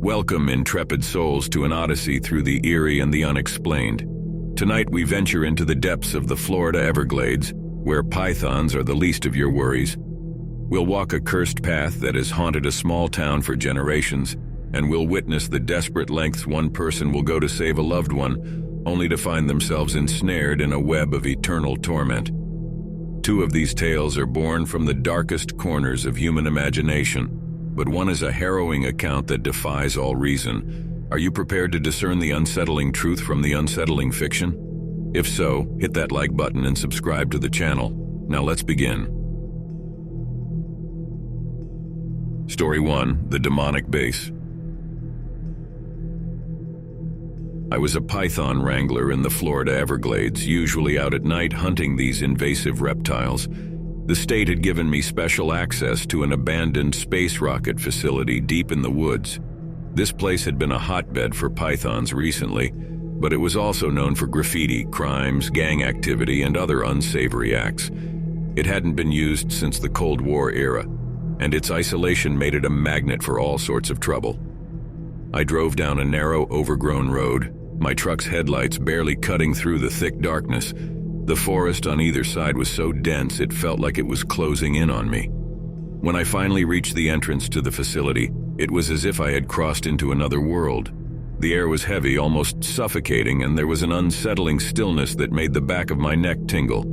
Welcome, intrepid souls, to an odyssey through the eerie and the unexplained. Tonight we venture into the depths of the Florida Everglades, where pythons are the least of your worries. We'll walk a cursed path that has haunted a small town for generations, and we'll witness the desperate lengths one person will go to save a loved one, only to find themselves ensnared in a web of eternal torment. Two of these tales are born from the darkest corners of human imagination, but one is a harrowing account that defies all reason. Are you prepared to discern the unsettling truth from the unsettling fiction? If so, hit that like button and subscribe to the channel. Now let's begin. Story 1: The Demonic Base. I was a python wrangler in the Florida Everglades, usually out at night hunting these invasive reptiles. The state had given me special access to an abandoned space rocket facility deep in the woods. This place had been a hotbed for pythons recently, but it was also known for graffiti, crimes, gang activity, and other unsavory acts. It hadn't been used since the Cold War era, and its isolation made it a magnet for all sorts of trouble. I drove down a narrow, overgrown road, my truck's headlights barely cutting through the thick darkness. The forest on either side was so dense it felt like it was closing in on me. When I finally reached the entrance to the facility, it was as if I had crossed into another world. The air was heavy, almost suffocating, and there was an unsettling stillness that made the back of my neck tingle.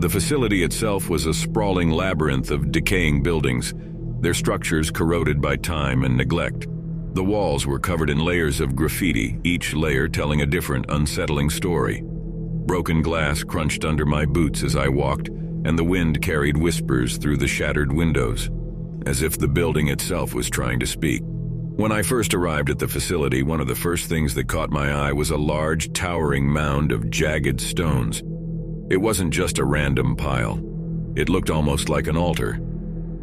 The facility itself was a sprawling labyrinth of decaying buildings, their structures corroded by time and neglect. The walls were covered in layers of graffiti, each layer telling a different, unsettling story. Broken glass crunched under my boots as I walked, and the wind carried whispers through the shattered windows, as if the building itself was trying to speak. When I first arrived at the facility, one of the first things that caught my eye was a large, towering mound of jagged stones. It wasn't just a random pile. It looked almost like an altar.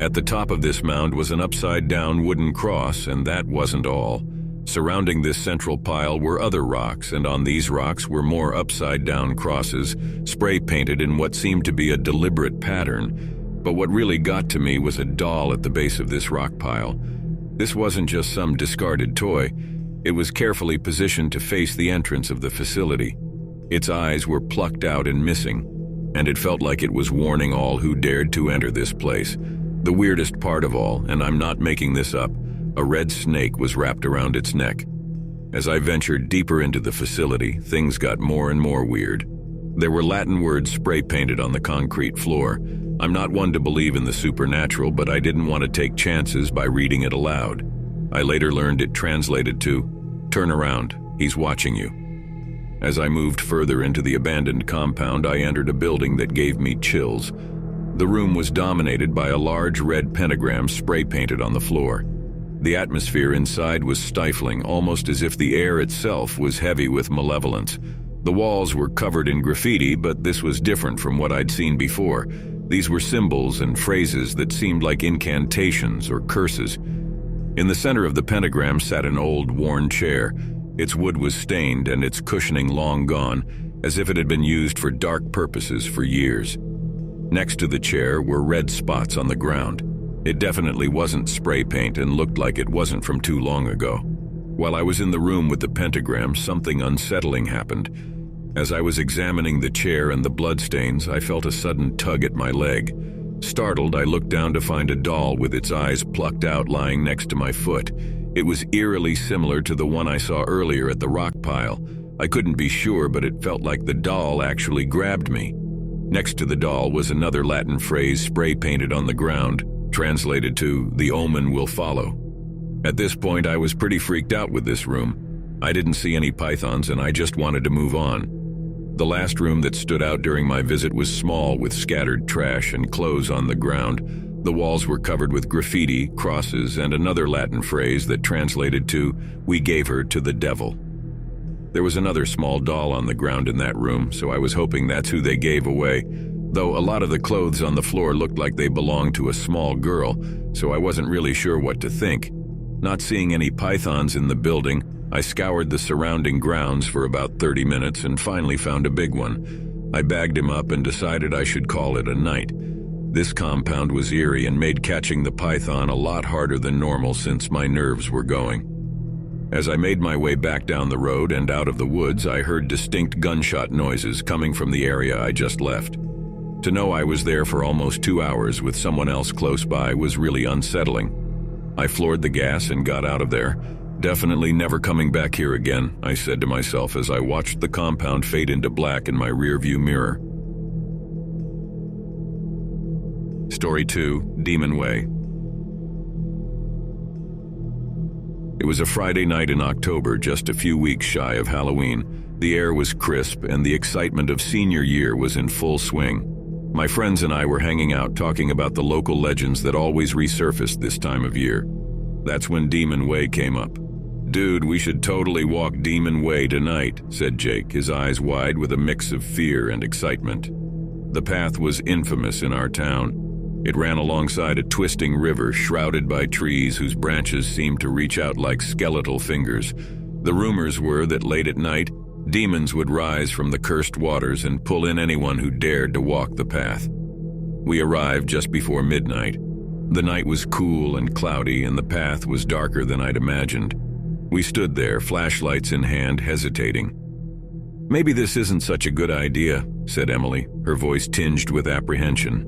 At the top of this mound was an upside-down wooden cross, and that wasn't all. Surrounding this central pile were other rocks, and on these rocks were more upside-down crosses, spray-painted in what seemed to be a deliberate pattern. But what really got to me was a doll at the base of this rock pile. This wasn't just some discarded toy. It was carefully positioned to face the entrance of the facility. Its eyes were plucked out and missing, and it felt like it was warning all who dared to enter this place. The weirdest part of all, and I'm not making this up, a red snake was wrapped around its neck. As I ventured deeper into the facility, things got more and more weird. There were Latin words spray-painted on the concrete floor. I'm not one to believe in the supernatural, but I didn't want to take chances by reading it aloud. I later learned it translated to, "Turn around, he's watching you." As I moved further into the abandoned compound, I entered a building that gave me chills. The room was dominated by a large red pentagram spray-painted on the floor. The atmosphere inside was stifling, almost as if the air itself was heavy with malevolence. The walls were covered in graffiti, but this was different from what I'd seen before. These were symbols and phrases that seemed like incantations or curses. In the center of the pentagram sat an old, worn chair. Its wood was stained and its cushioning long gone, as if it had been used for dark purposes for years. Next to the chair were red spots on the ground. It definitely wasn't spray paint and looked like it wasn't from too long ago. While I was in the room with the pentagram, something unsettling happened. As I was examining the chair and the bloodstains, I felt a sudden tug at my leg. Startled, I looked down to find a doll with its eyes plucked out lying next to my foot. It was eerily similar to the one I saw earlier at the rock pile. I couldn't be sure, but it felt like the doll actually grabbed me. Next to the doll was another Latin phrase spray-painted on the ground, translated to, "The omen will follow." At this point, I was pretty freaked out with this room. I didn't see any pythons, and I just wanted to move on. The last room that stood out during my visit was small, with scattered trash and clothes on the ground. The walls were covered with graffiti, crosses, and another Latin phrase that translated to, "We gave her to the devil." There was another small doll on the ground in that room, so I was hoping that's who they gave away, though a lot of the clothes on the floor looked like they belonged to a small girl, so I wasn't really sure what to think. Not seeing any pythons in the building, I scoured the surrounding grounds for about 30 minutes and finally found a big one. I bagged him up and decided I should call it a night. This compound was eerie and made catching the python a lot harder than normal since my nerves were going. As I made my way back down the road and out of the woods, I heard distinct gunshot noises coming from the area I just left. To know I was there for almost 2 hours with someone else close by was really unsettling. I floored the gas and got out of there. Definitely never coming back here again, I said to myself as I watched the compound fade into black in my rearview mirror. Story 2, Demon Way. It was a Friday night in October, just a few weeks shy of Halloween. The air was crisp and the excitement of senior year was in full swing. My friends and I were hanging out talking about the local legends that always resurfaced this time of year. That's when Demon Way came up. "Dude, we should totally walk Demon Way tonight," said Jake, his eyes wide with a mix of fear and excitement. The path was infamous in our town. It ran alongside a twisting river shrouded by trees whose branches seemed to reach out like skeletal fingers. The rumors were that late at night, demons would rise from the cursed waters and pull in anyone who dared to walk the path. We arrived just before midnight. The night was cool and cloudy, and the path was darker than I'd imagined. We stood there, flashlights in hand, hesitating. "Maybe this isn't such a good idea," said Emily, her voice tinged with apprehension.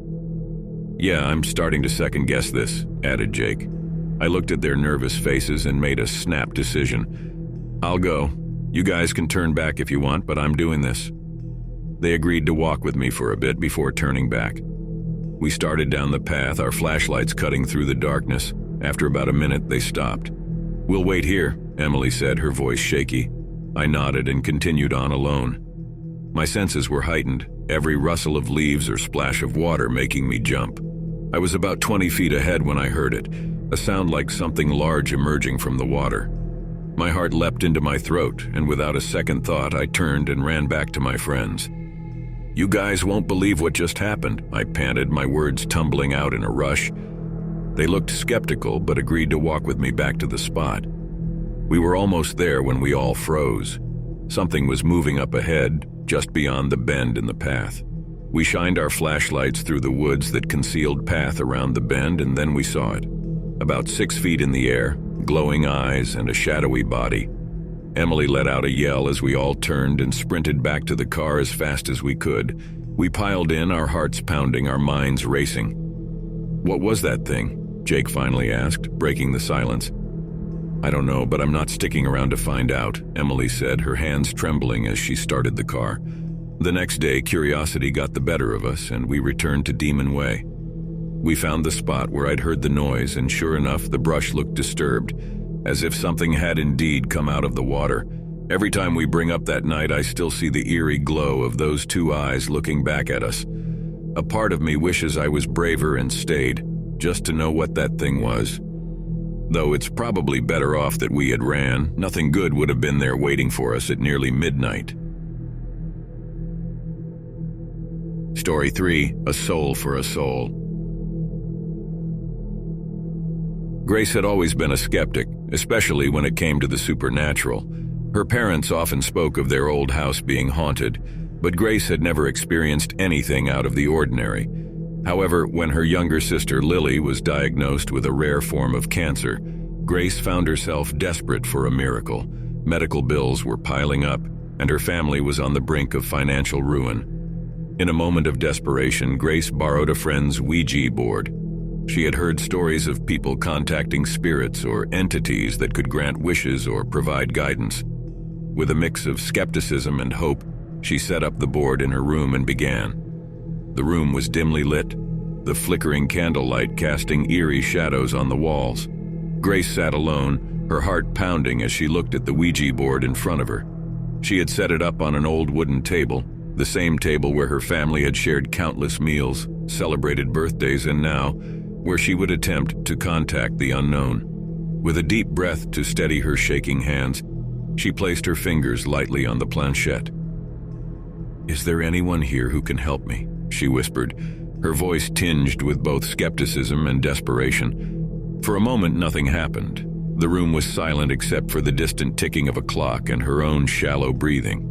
"Yeah, I'm starting to second-guess this," added Jake. I looked at their nervous faces and made a snap decision. "I'll go. You guys can turn back if you want, but I'm doing this." They agreed to walk with me for a bit before turning back. We started down the path, our flashlights cutting through the darkness. After about a minute, they stopped. "We'll wait here," Emily said, her voice shaky. I nodded and continued on alone. My senses were heightened, every rustle of leaves or splash of water making me jump. I was about 20 feet ahead when I heard it, a sound like something large emerging from the water. My heart leapt into my throat, and without a second thought, I turned and ran back to my friends. "You guys won't believe what just happened," I panted, my words tumbling out in a rush. They looked skeptical, but agreed to walk with me back to the spot. We were almost there when we all froze. Something was moving up ahead, just beyond the bend in the path. We shined our flashlights through the woods that concealed path around the bend, and then we saw it. About 6 feet in the air, glowing eyes and a shadowy body. Emily let out a yell as we all turned and sprinted back to the car as fast as we could. We piled in, our hearts pounding, our minds racing. "What was that thing?" Jake finally asked, breaking the silence. "I don't know, but I'm not sticking around to find out," Emily said, her hands trembling as she started the car. The next day, curiosity got the better of us, and we returned to Demon Way. We found the spot where I'd heard the noise, and sure enough, the brush looked disturbed, as if something had indeed come out of the water. Every time we bring up that night, I still see the eerie glow of those two eyes looking back at us. A part of me wishes I was braver and stayed, just to know what that thing was. Though it's probably better off that we had ran. Nothing good would have been there waiting for us at nearly midnight. Story 3, A Soul for a Soul. Grace had always been a skeptic, especially when it came to the supernatural. Her parents often spoke of their old house being haunted, but Grace had never experienced anything out of the ordinary. However, when her younger sister Lily was diagnosed with a rare form of cancer, Grace found herself desperate for a miracle. Medical bills were piling up, and her family was on the brink of financial ruin. In a moment of desperation, Grace borrowed a friend's Ouija board. She had heard stories of people contacting spirits or entities that could grant wishes or provide guidance. With a mix of skepticism and hope, she set up the board in her room and began. The room was dimly lit, the flickering candlelight casting eerie shadows on the walls. Grace sat alone, her heart pounding as she looked at the Ouija board in front of her. She had set it up on an old wooden table, the same table where her family had shared countless meals, celebrated birthdays, and now, where she would attempt to contact the unknown. With a deep breath to steady her shaking hands, she placed her fingers lightly on the planchette. "Is there anyone here who can help me?" she whispered, her voice tinged with both skepticism and desperation. For a moment, nothing happened. The room was silent except for the distant ticking of a clock and her own shallow breathing.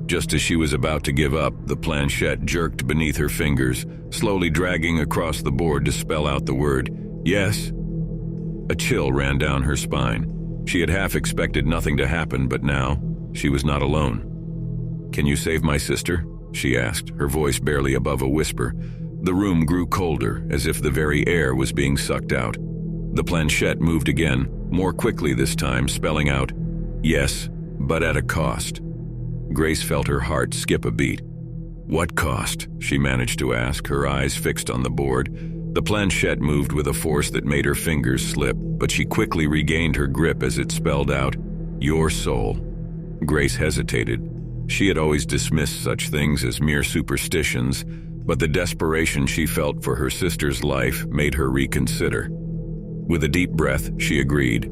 Just as she was about to give up, the planchette jerked beneath her fingers, slowly dragging across the board to spell out the word, "Yes." A chill ran down her spine. She had half expected nothing to happen, but now she was not alone. "Can you save my sister?" she asked, her voice barely above a whisper. The room grew colder, as if the very air was being sucked out. The planchette moved again, more quickly this time, spelling out, "Yes, but at a cost." Grace felt her heart skip a beat. "What cost?" she managed to ask, her eyes fixed on the board. The planchette moved with a force that made her fingers slip, but she quickly regained her grip as it spelled out, "Your soul." Grace hesitated. She had always dismissed such things as mere superstitions, but the desperation she felt for her sister's life made her reconsider. With a deep breath, she agreed.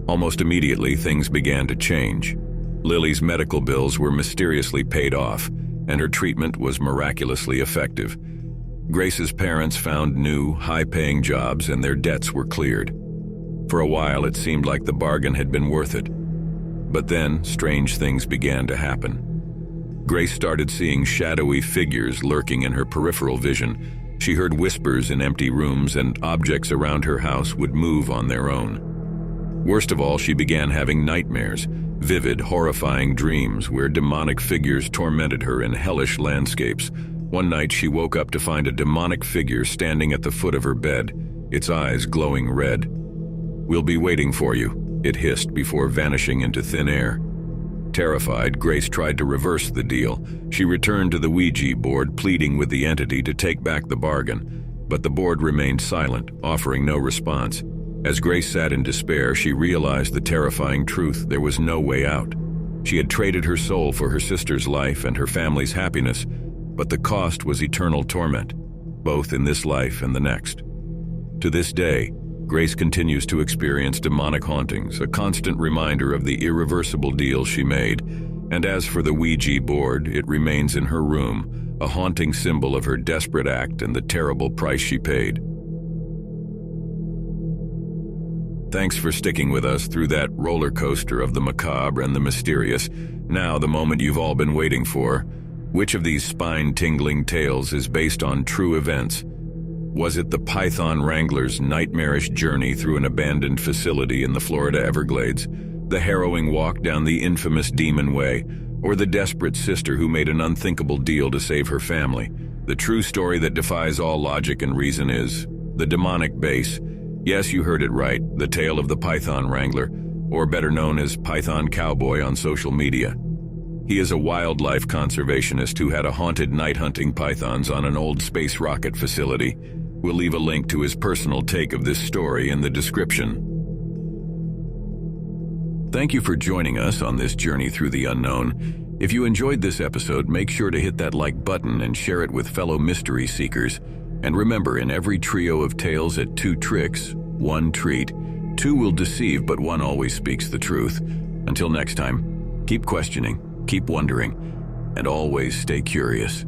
Almost immediately, things began to change. Lily's medical bills were mysteriously paid off, and her treatment was miraculously effective. Grace's parents found new, high-paying jobs, and their debts were cleared. For a while, it seemed like the bargain had been worth it. But then, strange things began to happen. Grace started seeing shadowy figures lurking in her peripheral vision. She heard whispers in empty rooms, and objects around her house would move on their own. Worst of all, she began having nightmares, vivid, horrifying dreams where demonic figures tormented her in hellish landscapes. One night she woke up to find a demonic figure standing at the foot of her bed, its eyes glowing red. "We'll be waiting for you," it hissed before vanishing into thin air. Terrified, Grace tried to reverse the deal. She returned to the Ouija board, pleading with the entity to take back the bargain, but the board remained silent, offering no response. As Grace sat in despair, she realized the terrifying truth: there was no way out. She had traded her soul for her sister's life and her family's happiness, but the cost was eternal torment, both in this life and the next. To this day, Grace continues to experience demonic hauntings, a constant reminder of the irreversible deal she made. And as for the Ouija board, it remains in her room, a haunting symbol of her desperate act and the terrible price she paid. Thanks for sticking with us through that roller coaster of the macabre and the mysterious. Now, the moment you've all been waiting for. Which of these spine-tingling tales is based on true events? Was it the Python Wrangler's nightmarish journey through an abandoned facility in the Florida Everglades, the harrowing walk down the infamous Demon Way, or the desperate sister who made an unthinkable deal to save her family? The true story that defies all logic and reason is the demonic base. Yes, you heard it right, the tale of the Python Wrangler, or better known as Python Cowboy on social media. He is a wildlife conservationist who had a haunted night hunting pythons on an old space rocket facility. We'll leave a link to his personal take of this story in the description. Thank you for joining us on this journey through the unknown. If you enjoyed this episode, make sure to hit that like button and share it with fellow mystery seekers. And remember, in every trio of tales at 2 tricks, 1 treat. 2 will deceive, but 1 always speaks the truth. Until next time, keep questioning, keep wondering, and always stay curious.